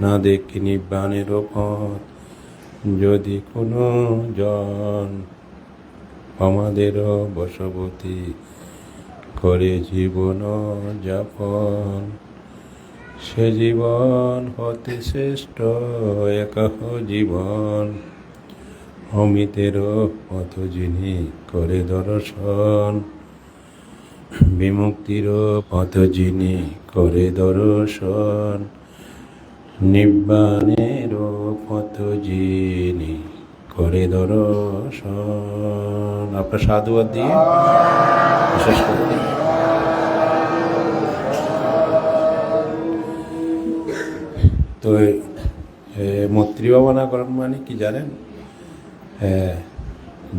না দেখি নিব্বাণের পথ। যদি কোনো জন আমাদের বশবর্তী করে জীবন যাপন, সে জীবন হতে শ্রেষ্ঠ একহ জীবন। অমিতের পথ যিনি করে দর্শন, বিমুক্তির পথ যিনি করে দর্শন, নিব্বাণের পথ যিনি করে দর্শন। আপনার সাধুবাদ দিয়ে বিশেষ করে তো মৈত্রী ভাবনা করেন মানে কি জানেন?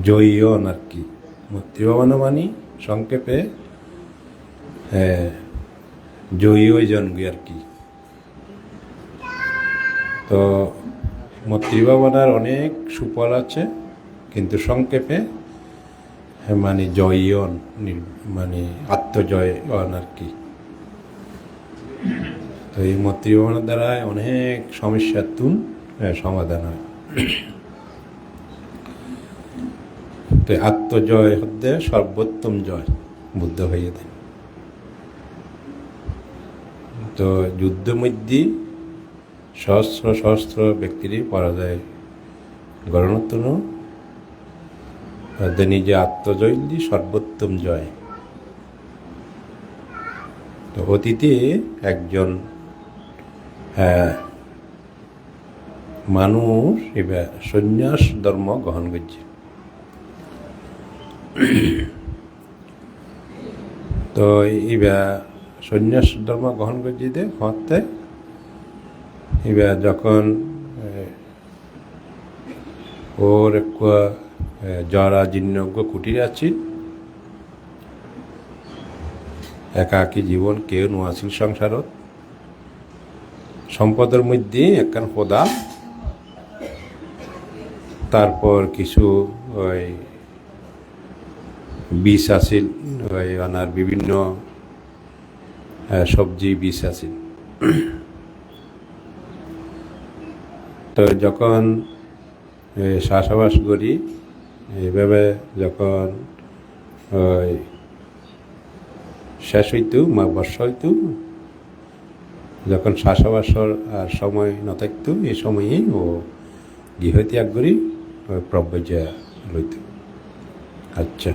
জয়ন আর কি। মৈত্রী ভাবনা মানে সংক্ষেপে জয়ী জনগী আর কি। তো মৈত্রী ভাবনার অনেক সুফল আছে, কিন্তু সংক্ষেপে মানে জয়ন মানে আত্মজয়ন আর কি। তো এই মৈত্রী ভাবনার দ্বারা অনেক সমস্যার সমাধান হয়। তো আত্মজয় হতে সর্বোত্তম জয় বুদ্ধ হয়ে দেন। তো যুদ্ধ মধ্যে সহস্র সহস্র ব্যক্তিরই পরাজয় গণতন নিজে আত্মজয় দিয়ে সর্বোত্তম জয়। তো অতীতে একজন মানুষ এবার সন্ন্যাস ধর্ম গ্রহণ করছে। তো এবার সন্ন্যাস ধর্ম গ্রহণ করছে হতে এবার যখন ওর জরা জীর্ণজ্ঞ কুটিরে আছি, একাকী জীবন কেউ নোয়াছিল সংসারত। সম্পদের মধ্যে একখান কোদাল, তারপর কিছু ওই বীজ আছিল, ওই আনার বিভিন্ন সবজি বীজ আছিল। তো যখন চাষাবাস করি এইভাবে যখন ওই শেষ হইতো বর্ষা হইতো, যখন চাষাবাসর আর সময় না থাকতো, এই সময়েই ও গৃহ ত্যাগ করি প্রব্রজা লইত। আচ্ছা,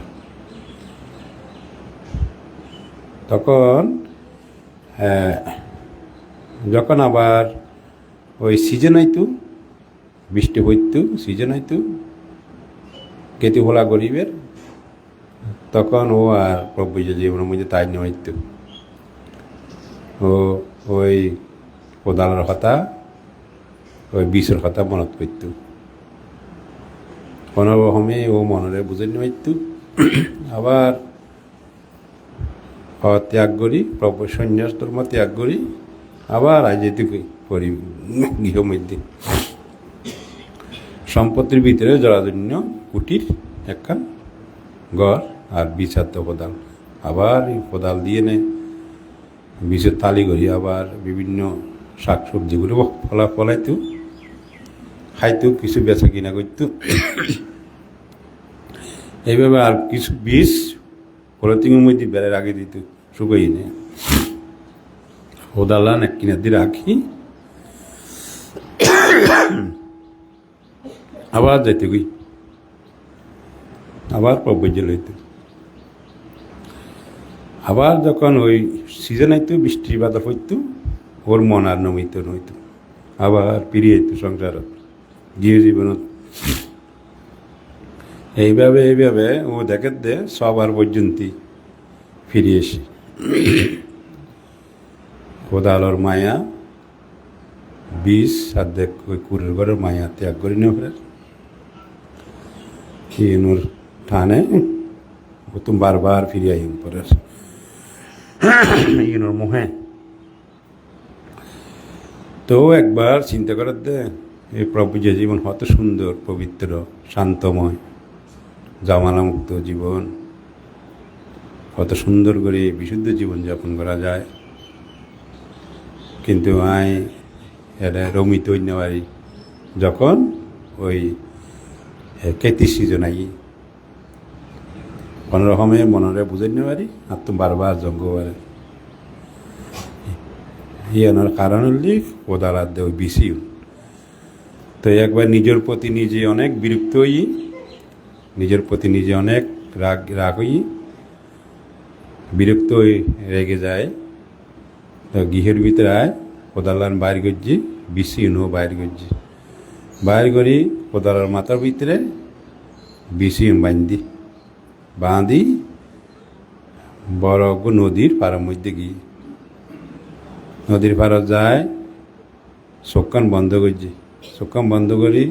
তখন যখন আবার ওই সিজন হইতো, বৃষ্টি হইতো, সিজন হইতো কেতু হোলা গরিবের, তখন ও আর প্রব্রজা জীবনের মধ্যে তাই নিয়ে হইত। ও ওই কোদালের কথা, ওই বিষের কথা মনত করত। কোনো রকমে ও মনরে বুঝে নিত। আবার ত্যাগ করি, সন্ন্যাস ধর্ম ত্যাগ করি, আবার আজ যেতে করি গৃহ মধ্যে। সম্পত্তির ভিতরে জরাজন্য কুটির একখান ঘর আর বিষাক্ত কোদাল। আবার এই কোদাল দিয়ে নেয় বিষের তালি করি, আবার বিভিন্ন শাক সবজিগুলো ফলাইতো, খাইতো, কিছু বেচা কিনা করতো। এইভাবে আর কিছু বীজ পলিথিনের মধ্যে বেড়ার আগে দিত, শুকাই নে কোদালান এক কিনার দিয়ে রাখি, আবার যাইতে গই, আবার প্রব্রজা লইত। আবার যখন ওই সিজন হইতো, বৃষ্টি বাদল হইতো, ওর মন আর নমিত নইতো, আবার ফিরিয়ে যেত সংসারত, গৃহ জীবনত। এইভাবে ও দেখে দে সবার পর্যন্ত ফিরে এসে কোদালর মায়া বিষ আর দেখ ওই কুড়ের ঘরের মায়া ত্যাগ করি না ফের ইনুর টানে তুমি বারবার ফিরে আইন পরে ইনুর মোহে। তো একবার চিন্তা করার দে এই প্রভু যে জীবন কত সুন্দর, পবিত্র, শান্তময়, জামালামুক্ত জীবন, কত সুন্দর করে বিশুদ্ধ জীবনযাপন করা যায়। কিন্তু এটা রমিত নেওয়ারি যখন ওই কেতি সিজন আই কোনোরকমে মনরে বুঝে নেওয়ারি আর তো বারবার জঙ্গ বারে ইয়ানোর কারণ হলি কোদালার দে ওই বেশি তো একবার নিজের প্রতি নিজে অনেক বিরক্ত হই নিজের প্রতি নিজে অনেক রাগ হই বিরক্ত হয়ে রেগে যায় তো গৃহের ভিতরে আয় কোদালার বাইর করছি বেশি নো বাইর করছি বাইর করি কোদালার মাথার ভিতরে বেশি বাঁধি বড় নদীর পাড়ার মধ্যে গিয়ে নদীর পাড়া যায় চোখকান বন্ধ করছি চোখকান বন্ধ করি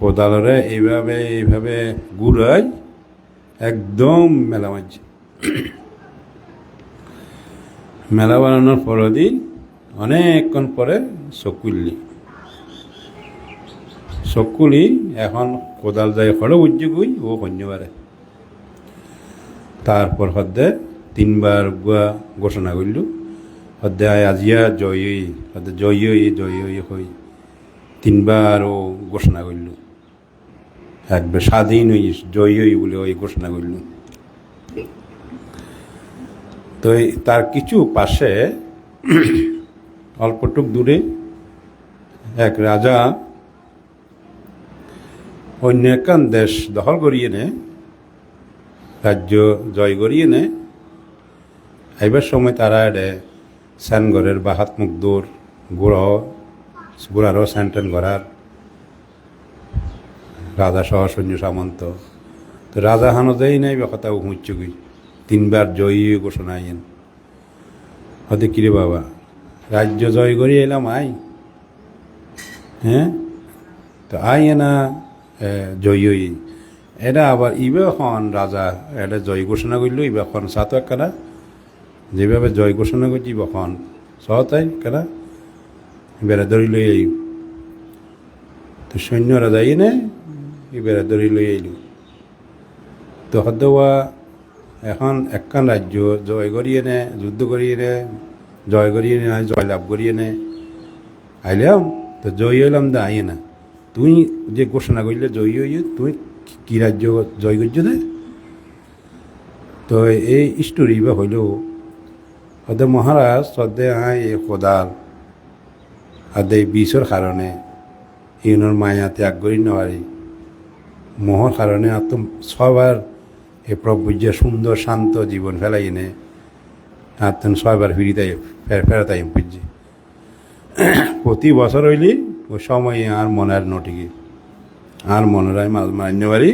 কোদালরে এইভাবে ঘুরাই একদম মেলা মারছি মেলা বানানোর পরে দিই অনেকক্ষণ পরে চকুলি এখন কোদাল যায় হলো উজ্জি গুই ও কন্যবারে তারপর হদ্দে 3 বার ঘোষণা করল হদ্দে আজিয়া জয়ী হদ্দে জয়ী হই 3 বার ও ঘোষণা করল একবার স্বাধীন হই জয়ী বলে ওই ঘোষণা করল তো তার কিছু পাশে অল্পটুক দূরে এক রাজা অন্য একখান দেশ দখল করিয়ে নে রাজ্য জয় করিয়ে নে আইবার সময় তারা এডে স্যানগড়ের বা হাত মুখ দৌড় গোড়ারও স্যান্টেন করার রাজা সহ সৈন্য সামন্ত তো রাজা হানো দেয় নাই বা কথা হুঁচুকি 3 বার জয়ী ঘোষণা আইন হতে কিরে বাবা রাজ্য জয় করিয়ে এলাম হ্যাঁ তো না জয়ী এটা আবার ইবেখন রাজা এটা জয় ঘোষণা করল ইবেখন সাত একখানা যেভাবে জয় ঘোষণা করছি ইবেখন সহতাই কেনা বেড়া ধরি লই আই তো সৈন্যরা যাই নে বেড়া ধরি লই আইল তো হদ্দা এখন একখান রাজ্য জয় করিয়ে নে যুদ্ধ করিয়ে নে জয় করিয়ে নে জয় লাভ করিয়ে নে আইলাম তো জয়ী হইলাম দা না তুই যে ঘোষণা করলে জয়ী হই তুই কি রাজ্য জয় করছ দে তো এই স্টোরি বা হইলেও ওদের মহারাজ সদ্যে এ কোদাল আর এই বিষর কারণে ইউনোর মায়া ত্যাগ করি নেওয়ারি মোহর কারণে আর তো সবার এই প্রভু যে সুন্দর শান্ত জীবন ফেলাই নে আর তো সবার ফেরতাই বুঝছি প্রতি বছর হইলি ওই সময় আর মনের নটিকি আর মনেরাই মাছ মান্য পারি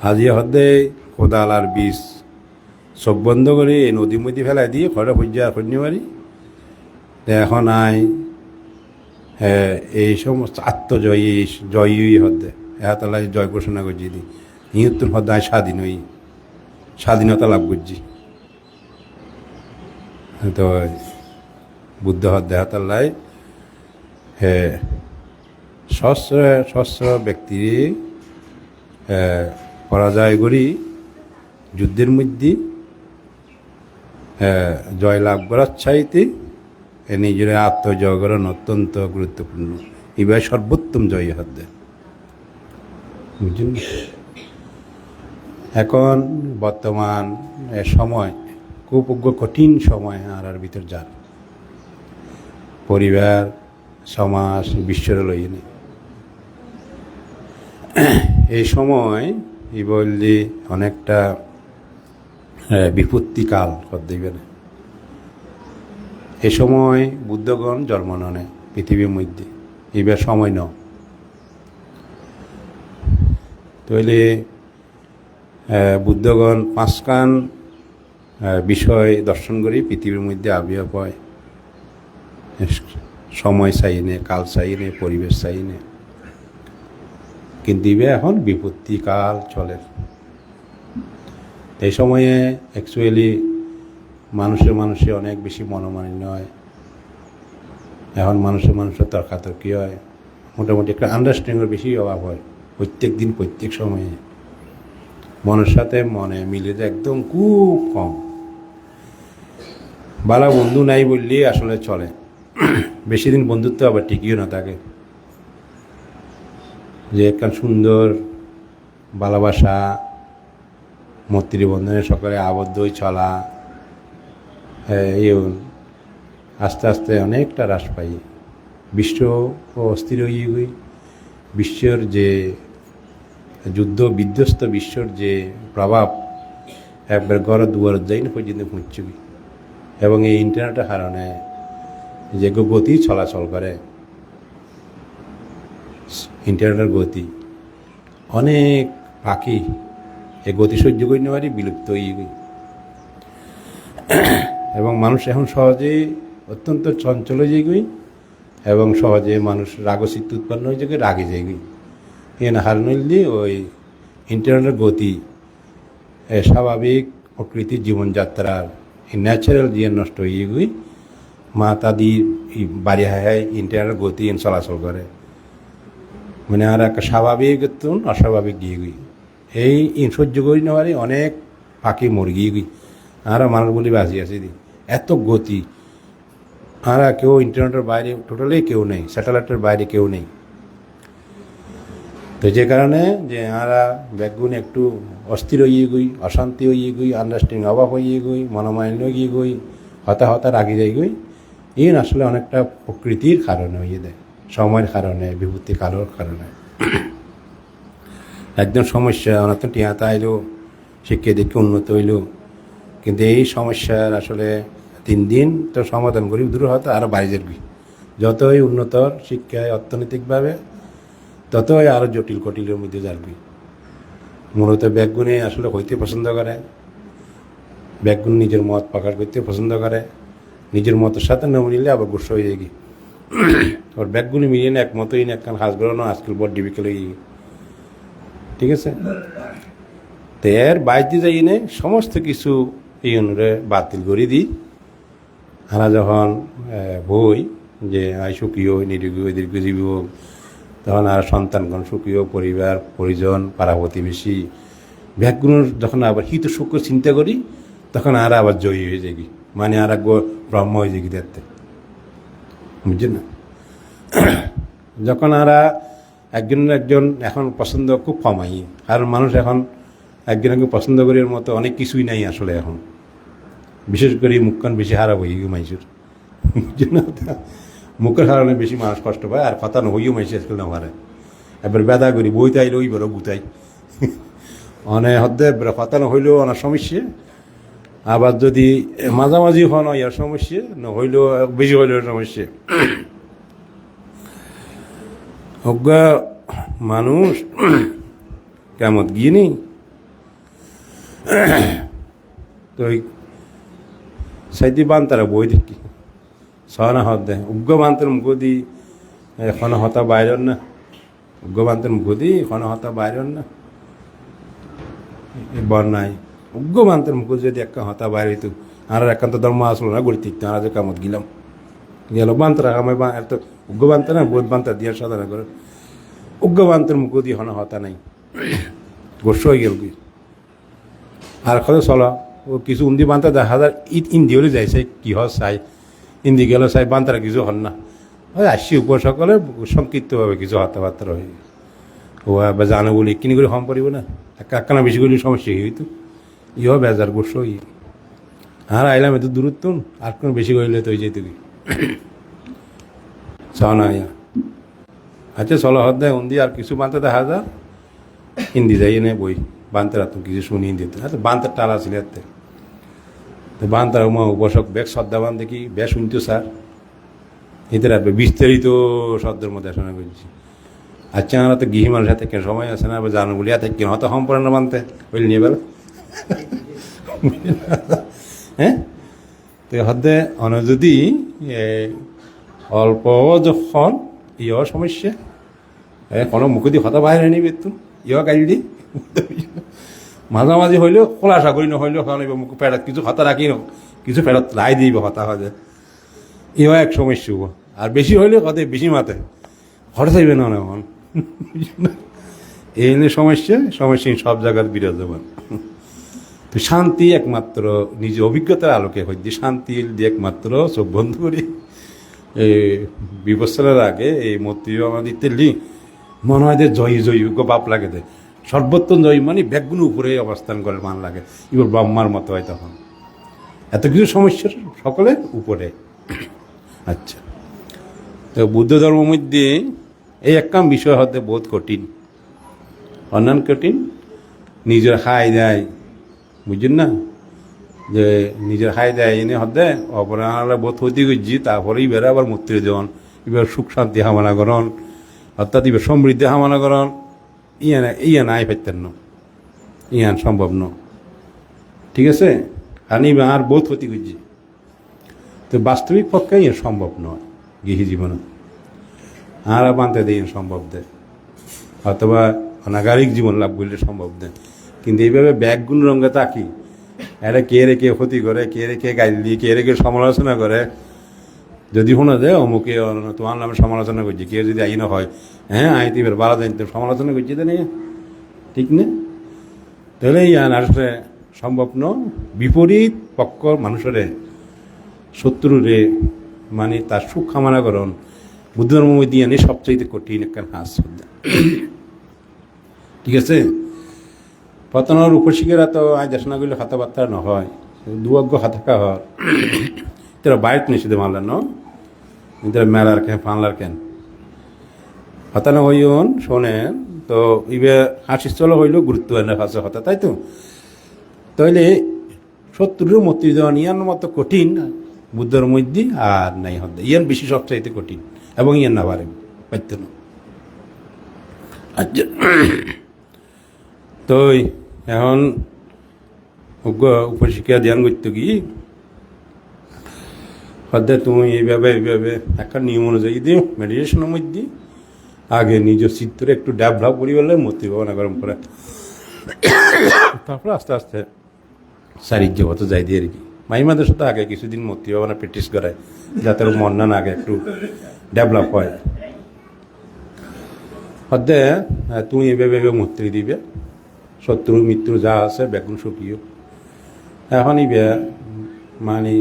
আজি হদ্দে কোদাল আর বিষ চোখ বন্ধ করে এই নদীর মধ্যে ফেলাই দিয়ে ঘরে খুঁজে আর খুঁজতে পারি এখন এই সমস্ত জয়ী হদ্দে এতলাই জয় ঘোষণা করছি দি ইহত্তর হদ্দে স্বাধীনতা লাভ করছি তো বুদ্ধ হদ্দে হাতাল্লাই সহস্র ব্যক্তির পরাজয় করি যুদ্ধের মধ্যে জয়লাভ করার চাইতে নিজের আত্মজয় করার অত্যন্ত গুরুত্বপূর্ণ এবার সর্বোত্তম জয় হদ্দে বুঝছেন এখন বর্তমান সময় খুব কঠিন সময় আর ভিতর যার পরিবার সমাজ বিশ্বর লইনি এই সময় ই বললি অনেকটা বিপত্তিকাল দিবে না এই সময় বুদ্ধগণ জন্ম ননে পৃথিবীর মধ্যে এবার সময় ন তৈলে বুদ্ধগণ 5খান বিষয় দর্শন করি পৃথিবীর মধ্যে আবির্ভাব হয় সময় চাইনে কাল চাইনে পরিবেশ চাইনে কিন্তু এখন বিপত্তিকাল চলে এই সময়ে অ্যাকচুয়ালি মানুষে অনেক বেশি মনোমালিন্য হয় এখন মানুষের তর্কাতর্কি হয় মোটামুটি একটা আন্ডারস্ট্যান্ডিংয়ের বেশি অভাব হয় প্রত্যেক দিন প্রত্যেক সময়ে মনের সাথে মনে মিলে যায় একদম খুব কম বালা বন্ধু নাই বললেই আসলে চলে বেশি দিন বন্ধুত্ব আবার টিকিও না থাকে, যে একটা সুন্দর ভালোবাসা মৈত্রীবন্ধনে সকলে আবদ্ধ হয়ে চলা, এই আস্তে আস্তে অনেকটা হ্রাস পাই। বিশ্ব অস্থির হয়ে গই, বিশ্বর যে যুদ্ধ বিধ্বস্ত বিশ্বর যে প্রভাব একবার ঘর দুয়ার যাই না পর্যন্ত পৌঁছবি। এবং এই ইন্টারনেটের কারণে যে গতি চলাচল করে, ইন্টারনেটের গতি, অনেক পাখি এই গতি সহ্য করে নেওয়ারই বিলুপ্ত হয়ে গই। এবং মানুষ এখন সহজেই অত্যন্ত চঞ্চল হয়ে যাই, এবং সহজে মানুষ রাগচিত্ত উৎপন্ন হয়ে যায়, রাগে যাই। এখানে হার নইলে ওই ইন্টারনেটের গতি, স্বাভাবিক প্রকৃতির জীবনযাত্রার ন্যাচারাল জিয়ান নষ্ট হয়ে গই। মা তাদি বাড়ি হায় ইন্টারনেটের গতি চলাচল করে, মানে আর একটা স্বাভাবিক অস্বাভাবিক গিয়ে গই। এই সহ্য করি নেওয়ারই অনেক পাখি মরে গিয়ে গই। আর মানুষ বলি বাঁচি আছি দি এত গতি। আর কেউ ইন্টারনেটের বাইরে টোটালি কেউ নেই, স্যাটেলাইটের বাইরে কেউ নেই। তো যে কারণে যে আমরা ব্যাকগুণ একটু অস্থির হয়ে গই, অশান্তি হয়ে গই, আন্ডারস্ট্যান্ডিং অভাব হয়ে গই, মনোমালিন্য গিয়ে গই, হতা রাগি যাই গই। এই আসলে অনেকটা প্রকৃতির কারণে হয়ে দেয়, সময়ের কারণে, বিভূতি কালোর কারণে। একদম সমস্যা অনেক টিয়াতা আইলো, শিক্ষা দিকে উন্নত হইল, কিন্তু এই সমস্যার আসলে দিন দিন তো সমাধান করি দূর হয়তো আরও বাড়ি যাবি। যতই উন্নতর শিক্ষায় অর্থনৈতিকভাবে, ততই আরও জটিল কটিলের মধ্যে যাবি। মূলত ব্যাকগুণে আসলে হইতে পছন্দ করে, ব্যাকগুণ নিজের মত প্রকাশ করতে পছন্দ করে, নিজের মতের সাথে না মিললে আবার গুসা হয়ে যায়। ওর ব্যাকগুলি মিলিয়ে না একমতই না, একখান হাঁস বেরোনো আজকাল বড় ডিফিকাল্ট হয়ে গিয়ে, ঠিক আছে। তো এর বাইরে যাই নে সমস্ত কিছু এই অনুরে বাতিল করে দিই। আমরা যখন বই যে আই সুখী হই, নিরোগী হই, দীর্ঘজীবী হোক, তখন আর সন্তানগণ সুখী হোক, পরিবার পরিজন পাড়া প্রতিবেশী ব্যাকগুলোর যখন আবার হিত সুখ চিন্তা করি, তখন আর আবার জয়ী হয়ে যাই, মানে আর ব্রহ্ম হয়ে যাই দেখতে, বুঝছেন না। যখন আমরা একজন এখন পছন্দ খুব কমাই, কারণ মানুষ এখন একজনকে পছন্দ করার মতো অনেক কিছুই নাই আসলে এখন, বিশেষ করে মুখখান বেশি হারা হয়ে গিয়ে মাইসুর, বুঝছেন না। মুখের কারণে বেশি মানুষ কষ্ট পায়, আর কথা নহইও মাইসে আজকাল না পারে। এবার বেদা করি বই তাইলে ওই বড় গুতাই অনেক হদ্দে কথা নহইলেও অনেক সমস্যা, আবার যদি মাঝামাঝি হন ইয়ার সমস্যা, নহইলেও বেশি হইলেও সমস্যা। অজ্ঞা মানুষ কেমন গিয়ে নেই তো সাইদি বান তারা বই দেখি সহনা হত দেয় উগ্র বান্তের মুখ দি এখন হতা বাইর না, উগ্র বান্তের মুখ দি এখন হতা বাইর না বন্যায় উগ্র বান্তের মুখ যদি একটা হতা বাইর হইতো আর একান্ত ধর্ম আসলো না গড়ি ঠিক আর কামত গেলাম গেল বান্তরা আমি এত উগ্র বান্ত না বোধ বান্তা দিয়ে সাধারণ করে উগ্র বান্তের মুখ দিয়ে হন হতা নাই গোস্ব হয়ে গেল কি আর কথা চলো ও কিছু উন্দি বান্তা দেখা যায় ইন্দি হলে যাইছে কি হয় চাই ইন্দি গেল চাই বান্তারা কিছু হন না ওই আসছি উপর সকলে সংক্ষিপ্তভাবে কিছু হতাবার্তা হয়ে ও এবার জানো বলি কিনি করে হম পারিব না একখানা বেশি করলে সমস্যা হইতো ইহ বেজার গোস্ব হই আর আইলাম এত দূরত্ব আর কোনো বেশি করলে তো যেত কি চাও না আচ্ছা চলো হত দেয় উন্দি আর কিছু বান্তা দেখা যা হিন্দি যাই নে বই বান্তারা তো কিছু শুনি হিন্দিতে আচ্ছা বান্তার টালা ছিল এতে বান্তার উপসক ব্যাগ শ্রদ্ধাবান দেখি ব্যাগ শুনতো স্যার এদের বিস্তারিত শব্দের মধ্যে শোনা করছি আচ্ছা আমরা তো গৃহী মানুষের হাতে কেন সময় আছে না জানো বলি হাতে কেন হয়তো সম্পূর্ণ বানতে বলি নিয়ে বেলা হ্যাঁ তো হতে অন যদি অল্প যখন ইয় সমস্যা কোনো মুখে দিয়ে হতা বাইরে নিবি তো ইয় গাড়ি দি মাঝামাঝি হইলেও খোলাসা করি নহইলেও খাওয়ানো মুখ ফেরত কিছু হতা রাখি ন কিছু ফেরত লাই দিব হতা হয় ইয় এক সমস্যা আর বেশি হইলেও কত বেশি মাতে ঘরে থাকবে না এখন এই নিয়ে সমস্যা সব জায়গার বিরাজমান তো শান্তি একমাত্র নিজের অভিজ্ঞতার আলোকে হয় যে শান্তি দিয়ে একমাত্র চোখ বন্ধ করি এই বিবস্থার আগে এই মূর্তি আমাদের তেলি মনে হয় যে জয়ী জয়ী বাপ লাগে দে সর্বোত্তম জয়ী মানে ব্যাগগুলো উপরে অবস্থান করে মান লাগে এবার ব্রহ্মার মতো হয় তখন এত কিছু সমস্যার সকলের উপরে। আচ্ছা, তো বুদ্ধ ধর্মের মধ্যে এই একটা বিষয় হতে বহুত কঠিন, অন্যান্য কঠিন নিজের হাই দেয়, বুঝছেন না, যে নিজের হাই দেয় এনে হতে অপরাধ বোধ ক্ষতি করছি, তারপরে এবার আবার মূর্তি দেওয়ান, এবার সুখ শান্তি হামনা করন, অর্থাৎ এবার সমৃদ্ধি হামনা করন, ইয়া নাই পাইতেন না, ইয়ান সম্ভব ন, ঠিক আছে, আর এবার আর বোধ ক্ষতি করছি, তো বাস্তবিক পক্ষে ইয়ে সম্ভব নয় গৃহী জীবনে, আর বানতে দেয় সম্ভব দেয়, অথবা অনাগারিক জীবন লাভ করলে সম্ভব দেয়, কিন্তু এইভাবে ব্যাগগুণ রঙে তাকি এটা কে রে কে ক্ষতি করে, কে রে কে গাইল দিয়ে, কে রে কে সমালোচনা করে, যদি শোনা যায় অমুকে তোমার নামে সমালোচনা করছি, কেউ যদি আইন হয় হ্যাঁ আইতে এবার বাড়া জানতে সমালোচনা করছি তো নেই, ঠিক না, তাহলে ইয়ান আসলে সম্ভব ন, বিপরীত পক্ষ মানুষের শত্রুরে মানে তার সুখ কামনা করন বুদ্ধ ধর্ম দিয়ে আনি সবচেয়ে কঠিন একটা হাস, ঠিক আছে। পতনের উপশিকেরা তো আজ দেশনা করলে কথাবার্তা নহয়, দুয়াগ্য হাতাকা হয়, তোরা বাইট নিষেধে মারলেন ন, তোরা মেলার কেন ফানলার কেন হতানো হইন শোনেন, তো ইবে হাসিস চলো হইল গুরুত্ব এনে হাসে হতা, তাই তো, তাইলে শত্রুর মূর্তি দেওয়া ইয়ান মতো কঠিন বুদ্ধর মধ্যে আর নাই হতে, ইয়ান বেশি সবচাইতে কঠিন এবং ইয়ান না পারে পাইত না। আচ্ছা, তো এখন উপশিক্ষা ধ্যান করতে কি হতে তুমি এইভাবে একটা নিয়ম অনুযায়ী দিও মেডিটেশনের মধ্যে আগে নিজের চিত্রে একটু ডেভেলপ করি বলে মূর্তি ভাবনা গরম করে, তারপরে আস্তে আস্তে শারীরিক জগতে যাই দিয়ে আর কি মাইমাদের সাথে আগে কিছুদিন মূর্তি ভাবনা প্র্যাকটিস করায় যাতে মন না আগে একটু ডেভেলপ হয়। হতে তুমি এভাবে মূর্তি দিবে, শত্রু মৃত্যু যা আছে বেগুন শুকিয়ে এখন ইবে মানে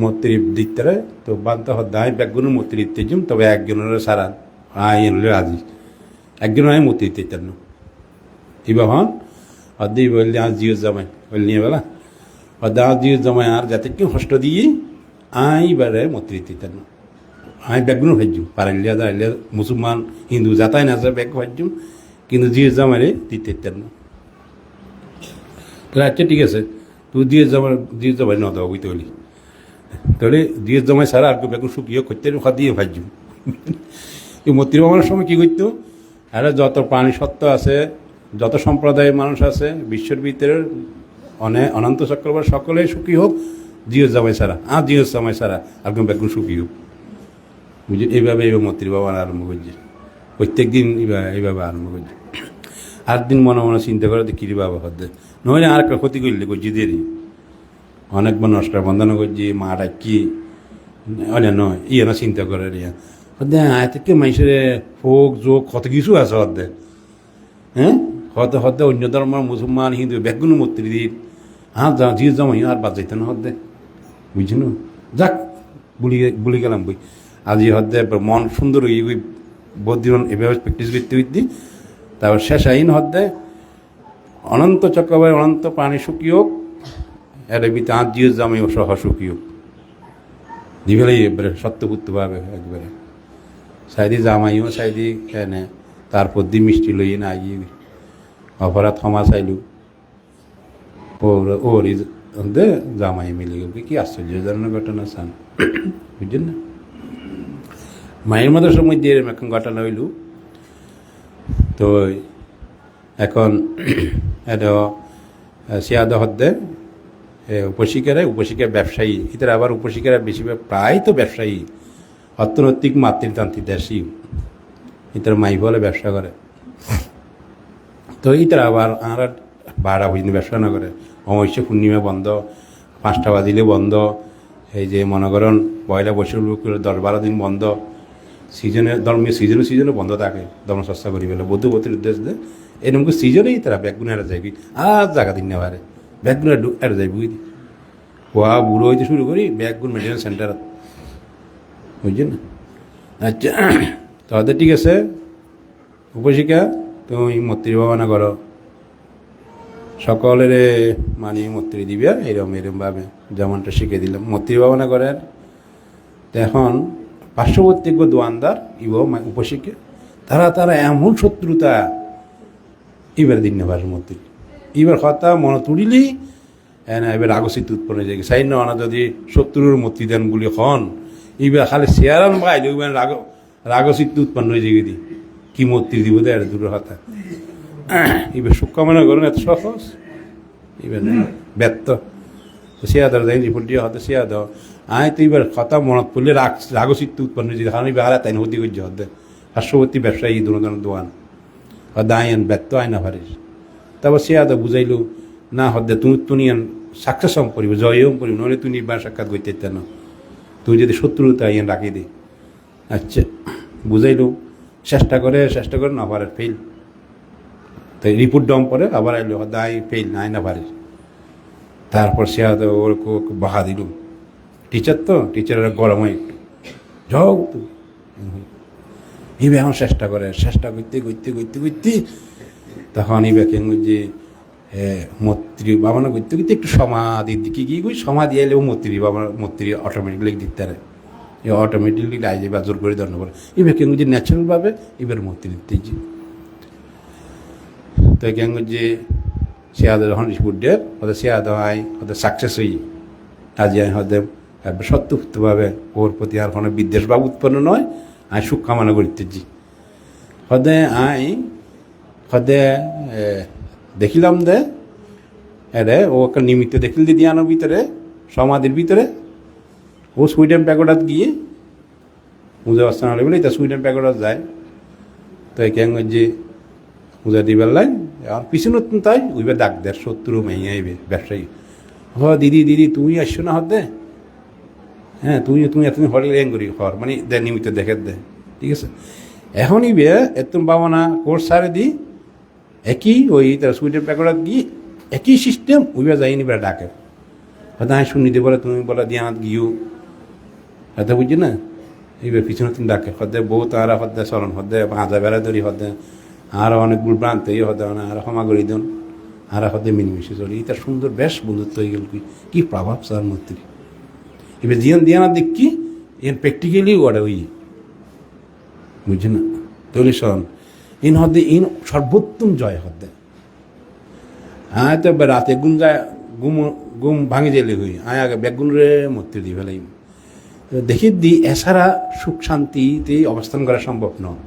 মূর্তির দিকটারে তো বানতে হদায় বেগুনের মূর্তি দিতে যাম, তবে একজনের সারা আই এনলে রাজি, একজনের আমি মূর্তি দিতে চান এবার হন অর্ধে বললে আজ জিও জামাই বল নিয়ে বেলা অর্ধে আজ জিও জামাই আর যাতে কেউ কষ্ট দিয়ে আইবারে মূর্তি দিতে চান আমি বেগুন ভাজ্যুম পারাইলিয়া দাঁড়াইলিয়া মুসলমান হিন্দু যাতাই না আছে বেগ ভাজ্যুম, কিন্তু জিও জামাইরে দিতে চান না, তাহলে আচ্ছা ঠিক আছে তুই জিও জামাই ন দেওয়া বুঝতে বলি, তাহলে জিও জামাই সারা আর বেগুন শুকিয়ে করতে দিয়ে ভাজ্যুম। এই মূর্তি বানানোর সময় কী করতো, আরে যত প্রাণী সত্ত্ব আছে, যত সম্প্রদায়ের মানুষ আছে বিশ্বের ভিতরে অনন্ত চক্রবার সকলে সুখী হোক, জিও জামাই ছাড়া আর জিও জামাই ছাড়া আর বেগুন সুখী হোক, বুঝলি, এইভাবে মূর্তি বাবানা আরম্ভ করছে, প্রত্যেক দিন এইভাবে আরম্ভ করছে, আর দিন মনে মনে চিন্তা করে কী বাবা হতে নইলে আর একটা ক্ষতি করলে করছি দেরি অনেকবার নমস্কার বন্ধন করছি মা ডাকি অনেক নয় ইয়ে না চিন্তা করে রিয়া আজকে মানুষের ফোক যোগ কত কিছু আছে হতে, হ্যাঁ হতে অন্য ধর্মের মুসলমান হিন্দু বেগুন মূর্তি দিন হ্যাঁ জিও জমাই আর বাদ যাইতে না হতে, বুঝছেন, যাক বলি গেলাম বই আজ হতে মন সুন্দর হয়ে গই বহুত দিন এভাবে প্র্যাকটিস করতে করতে, তারপর শেষ আইন হতে অনন্ত চক্রবারে অনন্ত প্রাণী সুখী হোক, এর ভিতরে আর জিও জামাই সহ সুখী হোক, দিবেলেই এবারে সত্যপুত্রভাবে একবারে সাইদি জামাইও সাইদি এনে তারপর দি মিষ্টি লই না গিয়ে অপরাধ ক্ষমা চাইলু ওর দে জামাই মিলে গেল, কি আশ্চর্যজনক ঘটনা চান, বুঝছেন না, মায়ের মতো সময় দিয়ে এরকম এখন ঘটনা হইল। তো এখন এটা সিয়াদ হদ্দে উপশিকার ব্যবসায়ী এদের আবার উপশিকারা বেশি প্রায় তো ব্যবসায়ী অর্থনৈতিক মাতৃতান্ত্রিক দেশই এটার মাই বলে ব্যবসা করে, তো এটার আবার আর বাড়া বুঝিনি ব্যবসা না করে, অমাবস্যা পূর্ণিমা বন্ধ, 5টা বাজিলে বন্ধ, এই যে মনে করেন পয়লা বৈশাখ 10-12 দিন বন্ধ, ধর্মীয় সিজনে বন্ধ থাকে, ধর্মচর্চা করি বলে বৌদ্ধপতির উদ্দেশ্য দেয় এরকম সিজনেই তারা ব্যাগগুলো এরা যাইবি আর জায়গা দিন না পারে ব্যাগগুলো এরা যাই বুঝি কোয়া বুড়ো হইতে শুরু করি ব্যাগগুলো মেডিকেল সেন্টার বুঝছেন না? আচ্ছা, তাহলে ঠিক আছে, উপশিকা তুমি মূর্তির ভাবনা করো, সকলের মানে মূর্তি দিবে এরমভাবে যেমনটা শিখে দিলাম মূর্তির ভাবনা করার। তো এখন পার্শ্ববর্তী দোয়ানদার উপশিকে তারা এমন শত্রুতা এবার দিন নেবার মূর্তি এবার কথা মনে তুলিলি না এবার আগসিত উৎপন্ন হয়ে যায় সাই না যদি শত্রুর মূর্তি দেন বলি হন এবার খালি শেয়ারান বাইলে রাগসিত উৎপন্ন হয়ে যায় কি মূর্তি দিব দেয় দুটো হাতা এবার শুভকামনা করেন এত সহজ এবার ব্যর্থ শেয়া দেওয়া দেয় রিপোর্ট দিয়ে হতে শেয়া দাও আয় তো এবার কথা মনত পড়লে রাগসিত উৎপন্ন হয়ে যায় কারণ এবার হারা তাই হতে করছে হতে পার্শ্ববর্তী ব্যবসায়ী দুজনের দোয়ান দায়ন ব্যর্থ আয় না পারিস তারপর শেয়া দাও বুঝাইলো না হদ্দে তুমি সাকসেস হম করিব জয়ম করিব নইলে তুই নির্বাণ সাক্ষাৎ করতে না তুই যদি শত্রুতা আইন রাখি দে। আচ্ছা বুঝাইলো চেষ্টা করে না পারে ফেল, তাই রিপোর্ট দম পরে আবার আইলো দায় ফেল নাই না পারিস। তারপর সে ওর বাহা দিল টিচার তো টিচারের গরম হয় একটু যাও তো এইভাবে এখন চেষ্টা করতে তখন এই ব্যাকে যে মূর্তি বাবানা করতে একটু সমাধির দিকে গিয়ে সমাধি এলেও মূর্তি অটোমেটিকলি দিতে পারে অটোমেটিকলি আইজে বা জোর করে দণ্ড করে এই ব্যাকে যে ন্যাচারালভাবে এবার মূর্তি দিতেছি। তো কেন যে শেয়াদ যখন রিপোর্টের হয়তো শেয়াদ হয় হয়তো সাকসেস হই আজ হয়তো সত্যভাবে ওর প্রতি আর কোনো বিদ্বেষ বা উৎপন্ন নয় আমি সুখ কামনা করিতেছি হদে হদে দেখিলাম দে এরে ও একটা নিমিত্ত দেখিল দিদি আনোর ভিতরে সমাধির ভিতরে ও সুইডেন প্যাকোডাত গিয়ে পূজা অস্থান হলে বলে তা সুইডেন প্যাকোডাত যায় তো কেন যে পূজা দিবার লাই আর পিছনে তাই ওইবার ডাক দেয় শত্রু মেয়ে আইবে ব্যবসায়ী দিদি তুমি আসছো না হতে হ্যাঁ তুমি এতদিন হরে রেং করি হর মানে দে নিমিত্ত দেখে দে ঠিক আছে এখন ইবে এত বাবানা কোর্স সারে দি একই ওই তার সুইডেন প্যাকোডাত গিয়ে একই সিস্টেম ওইবার যাইনি বেড়া ডাকে হয়তো আমি শুনিতে বলে তুমি বলে দিয়ে হাত গিয়েও হয়তো বুঝছি না এইবার পিছনে তুমি ডাকে হতে বউ তারা হতে স্মরণ হতে ভাজা বেড়া ধরি হতে আর অনেকগুলো প্রান্ত এই হতে আর ক্ষমাগরি দেন আর হতে মিনিমিশে চলি এটা সুন্দর বেশ বন্ধুত্ব হয়ে গেল কি প্রভাব সার মূর্তি এবার জিয়ান দিয়ানার দিক কি এর প্র্যাকটিক্যালি ওটা ওই বুঝছি না তৈরি শোন ইন হদে ইন সর্বোত্তম জয় হদে হ্যাঁ তো রাতে গুম ভাঙি যেলে হই আয় আগে বেগুন রে মূর্তি দিয়ে ফেলাই দেখি দি এছাড়া সুখ শান্তিতে অবস্থান করা সম্ভব নয়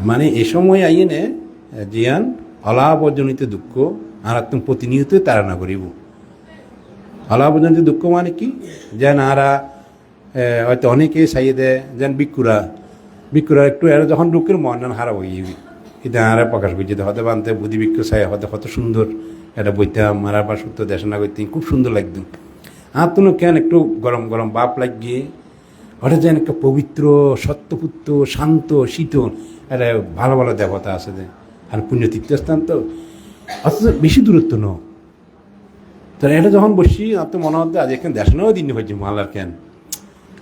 মানে এ সময় আইনে জিয়ান অলাভজনিত দুঃখ আর একদম প্রতিনিয়ত তাড়না করিব অলাভজনিত দুঃখ মানে কি যেন আরা হয়তো অনেকে চাইয়ে দেয় যেন বিক্ষুরা একটু এরা যখন দুঃখের মন হারা হয়ে যাবি এটা আরা প্রকাশ করছে হতে বানতে বুদ্ধি বিক্ষ চাই হতে কত সুন্দর এটা বইতাম মারা বা সত্য দেশনা করতাম খুব সুন্দর লাগতো আর তো কেন একটু গরম গরম বাপ লাগিয়ে হঠাৎ যেন একটা পবিত্র সত্যপুত্র শান্ত শীতল এটা ভালো ভালো দেবতা আছে যে আর পুণ্য তীর্থস্থান তো অথচ বেশি দূরত্ব ন তাহলে এটা যখন বসি আর তো মনে হতো আজ এখানে দেশনাও দিন হয়েছে মালার কেন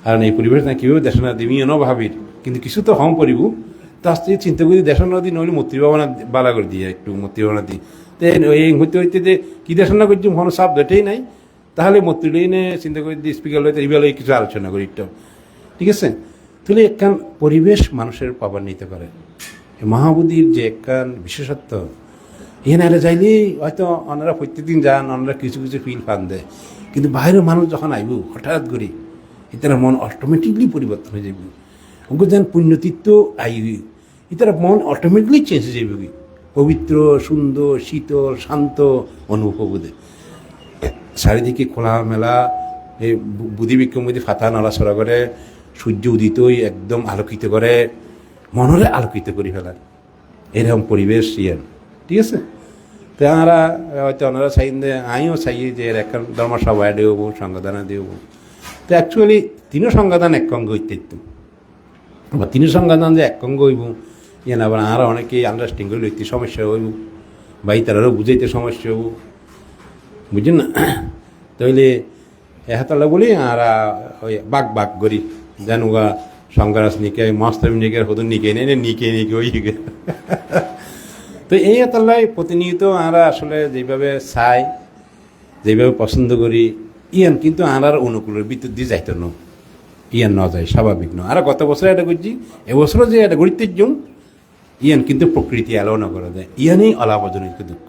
কারণ এই পরিবেশ না কীভাবে দেশনা দিবি এন ভাবির কিন্তু কিছু তো হম পড়িব তো আস্তে চিন্তা করি দেশনা দিই নইলে মূর্তি ভাবনা বালা করে দিয়ে একটু মূর্তি ভাবনা দিই তো এই হইতে যে কী দেশনা করছি মনে সাপ এটাই নাই তাহলে মূর্তি লইনে চিন্তা করে দিয়ে স্পিকার লইতে এইভাবে কিছু আলোচনা করি একটু ঠিক আছে তাহলে একখান পরিবেশ মানুষের পাবার নিতে পারে মহাবুদ্ধির যে একখান বিশেষত্ব এনারা যাইলেই হয়তো ওনারা প্রত্যেকদিন যান ওনারা কিছু ফিল পান দেয় কিন্তু বাইরের মানুষ যখন আইব হঠাৎ করে এটার মন অটোমেটিকলি পরিবর্তন হয়ে যাবে ওকে যেন পুণ্যতীর্থ আইবি এটার মন অটোমেটিকলি চেঞ্জ হয়ে যাবে পবিত্র সুন্দর শীতল শান্ত অনুভব বোধে চারিদিকে খোলামেলা এই বুদ্ধিবিক্ষম মধ্যে ফাতা নড়াচড়া করে সূর্য উদিতই একদম আলোকিত করে মনরে আলোকিত করে ফেলার এরকম পরিবেশ ইয়ান ঠিক আছে তো আমরা হয়তো ওনারা চাই আমিও চাই যে এর একটা ধর্মসভায় দেবো সংবিধানে দেবো তো অ্যাকচুয়ালি তিনও সংবিধান এক অঙ্গ ইত্যাদি বা তিনও সংবিধান যে এক অঙ্গ হইব ইয়ান আবার আর অনেকেই আন্ডারস্ট্যান্ডিং করে লইতে সমস্যা হইব বা তারারও বুঝাইতে সমস্যা হইব বুঝছেন না তাহলে এহাতলা বলি আর ওই বাঘ করি যেন ওগা সংঘরাস নিকে মস্তম নিকে হতো নিকে নিকে ওই তো এই এতলাই প্রতিনিয়ত আমরা আসলে যেভাবে চাই যেভাবে পছন্দ করি ইয়ান কিন্তু আর অনুকূলের বিদ্যুৎ দিয়ে যাইতো না ইয়ান ন যায় স্বাভাবিক নয় আর গত বছর এটা করছি এবছরও যে এটা গড়িতে যাম ইয়ান কিন্তু প্রকৃতি এলাও না করা যায় ইয়ানেই অলাভজনিত দুঃখ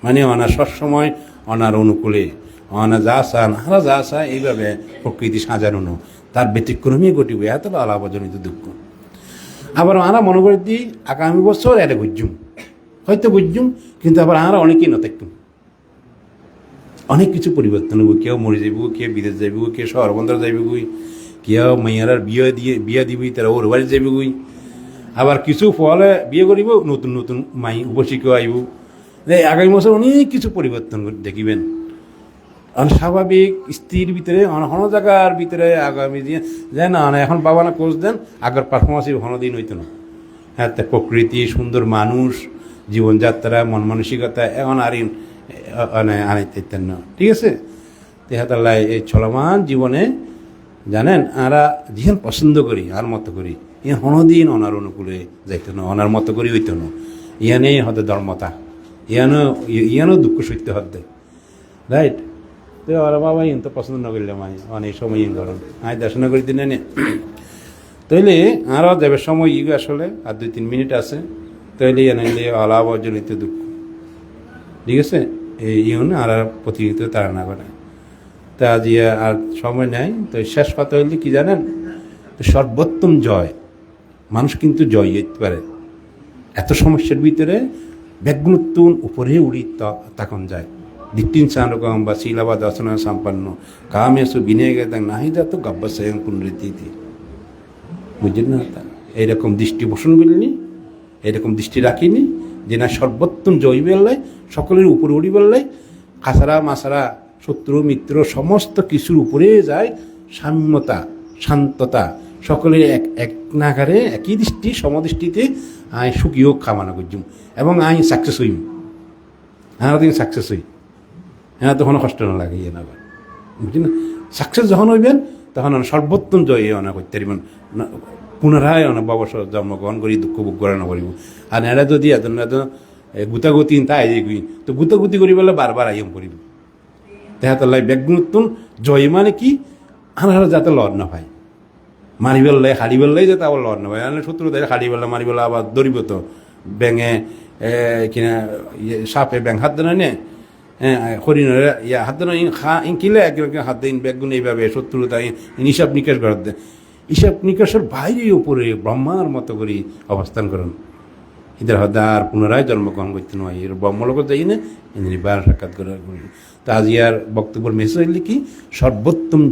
মানে অনার সবসময় অনার অনুকূলে অনা যা চান হারা যা চায় এইভাবে প্রকৃতি সাজানো না তার ব্যতিক্রমই ঘটিবে এত অলাভজনিত দুঃখ আবার আমরা মনে করি দিই আগামী বছর এটা বুঝুম হয়তো বুঝুম কিন্তু আবার আমরা অনেকেই না থাকতুম অনেক কিছু পরিবর্তন হবো কেউ মরে যাইব কেউ বিদেশ যাইব কেউ শহর বন্দর যাইব কেউ মাইয়ার বিয়ে দিবি তারা ওর বাড়ি যাইব আবার কিছু ফলে বিয়ে করিব নতুন নতুন মাই উপশিকেও আইব আগামী বছর অনেক কিছু পরিবর্তন দেখিবেন স্বাভাবিক স্ত্রীর ভিতরে অন্য জায়গার ভিতরে আগামী দিয়ে যায় না এখন বাবা না কোচ দেন আগের পারফরমেন্সই ঘন দিন হইতো না হ্যাঁ প্রকৃতি সুন্দর মানুষ জীবনযাত্রা মন মানসিকতা এখন আর আনাইতেন না ঠিক আছে তেহাতাল্লাই এই চলমান জীবনে জানেন আমরা যেখান পছন্দ করি আর মতো করি ইয়ে হনদিন অনার অনুকূলে যাইতো না অনার মতো করি হইতো না ইয়ানেই হতে ধর্মতা ইয়ানো দুঃখ সত্য হতে রাইট তো ওরা বাবা ইন তো পছন্দ না করলাম আমি অনেক সময় ইন করেন আমি দর্শন করি দিন নে তাইলে আরও যাবে সময় ইগো আসলে আর 2-3 মিনিট আছে তাইলে এনে অলাভজনিত দুঃখ ঠিক আছে এই ইউন আর প্রতিনিয়ত তারা না করে তা আজ আর সময় নেয় তো শেষ কথা হইলে কি জানেন সর্বোত্তম জয় মানুষ কিন্তু জয় হইতে পারে এত সমস্যার ভিতরে ব্যাগুণোত্তম উপরে উড়ি তখন যায় দিটিন চানরকম বা শিলাবা দর্শনা সম্পন্ন কামেশু বিনয় নাহি যা তো গব্বসয়ং পুনরীতি বুঝলেন না এইরকম দৃষ্টি পোষণ করলি এরকম দৃষ্টি রাখিনি যে না সর্বোত্তম জয় বেল্লায় সকলের উপরে উড়ি বেল্লায় খাসারা মাসারা শত্রু মিত্র সমস্ত কিছুর উপরে যায় সাম্যতা শান্ততা সকলের এক নাগারে একই দৃষ্টি সমদৃষ্টিতে আই সুখীও কামনা করছুম এবং আই সাকসেস হইম হ্যাঁ দিন সাকসেস হই হ্যাঁ তখন কষ্ট না লাগে ইয়ে না বুঝলি না সাকসেস যখন হইবেন তখন সর্বোত্তম জয় অনেক করতে পারিবেন পুনরায় অনেক ববস জন্মগ্রহণ করি দুঃখ ভোগ করে না করিব আর এরা যদি এত গুতাগুতি তাই গুই তো গুতাগুতি করি বলে বারবার আইম করিব তেহাতলাই ব্যাগুণোত্তম জয় মানে কি আনারা যাতে লড় না পায় মারি বেললাই হাড়ি বেললাই যাতে আবার লড় না পায় শত্রু তাই হাড়ি বেলা মারি বেলা আবার দরিব তো ব্যাঙে কিনা সাপে ব্যাং হাত দেনা নে হরিণের ইয়া হাত দেনা কিলে একজনকে হাত দেন ব্যাগুন এইভাবে শত্রু তাই হিসাব নিকাশ করার দেয় হিসাব নিকাশের বাইরে উপরে ব্রহ্মার মতো করে অবস্থান করেন এদের হয়তো আর পুনরায় জন্মগ্রহণ করতে নয় এর ব্রহ্মলোক যাই না এদের বার সাক্ষাৎ করি তা আজ ইয়ার বক্তব্যের মেসেজ হইলে কি সর্বোত্তম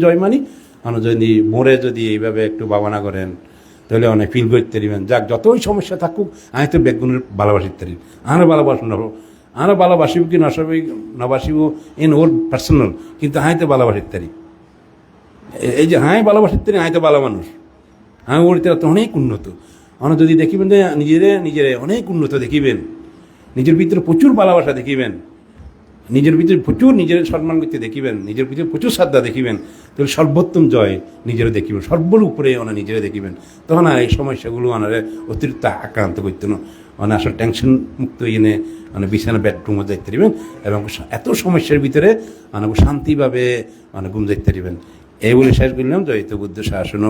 জয় মানে যদি মোড়ে যদি এইভাবে একটু ভাবনা করেন তাহলে অনেক ফিল করতে পারবেন যাক যতই সমস্যা থাকুক আমি তো বেগুনের ভালোবাসিতে পারি আমরা ভালোবাসব না আমরা ভালোবাসিব কি নবাসিব ইন ওর পার্সোনাল কিন্তু আমি তো ভালোবাসিতে পারি এই যে হ্যাঁ ভালোবাসিতে পারি আমি তো ভালো মানুষ আমি ওর তো অনেক উন্নত আমরা যদি দেখিবেন যে নিজের অনেক উন্নত দেখিবেন নিজের ভিতরে প্রচুর ভালোবাসা দেখিবেন নিজের ভিতরে প্রচুর নিজের সম্মান করতে দেখিবেন নিজের ভিতরে প্রচুর শ্রদ্ধা দেখিবেন তাহলে সর্বোত্তম জয় নিজেরা দেখিবেন সর্বর উপরে ওনা নিজেরা দেখিবেন তখন আর এই সমস্যাগুলো ওনারা অতিরিক্ত আক্রান্ত করতে না মানে আসলে টেনশন মুক্ত এনে মানে বিছানা বেডরুমে যাইতে পারিবেন এবং এত সমস্যার ভিতরে মানে শান্তিভাবে মানে ঘুম যাইতে পারিবেন এই বলে শেষ করলাম জয়িত বুদ্ধ শাসন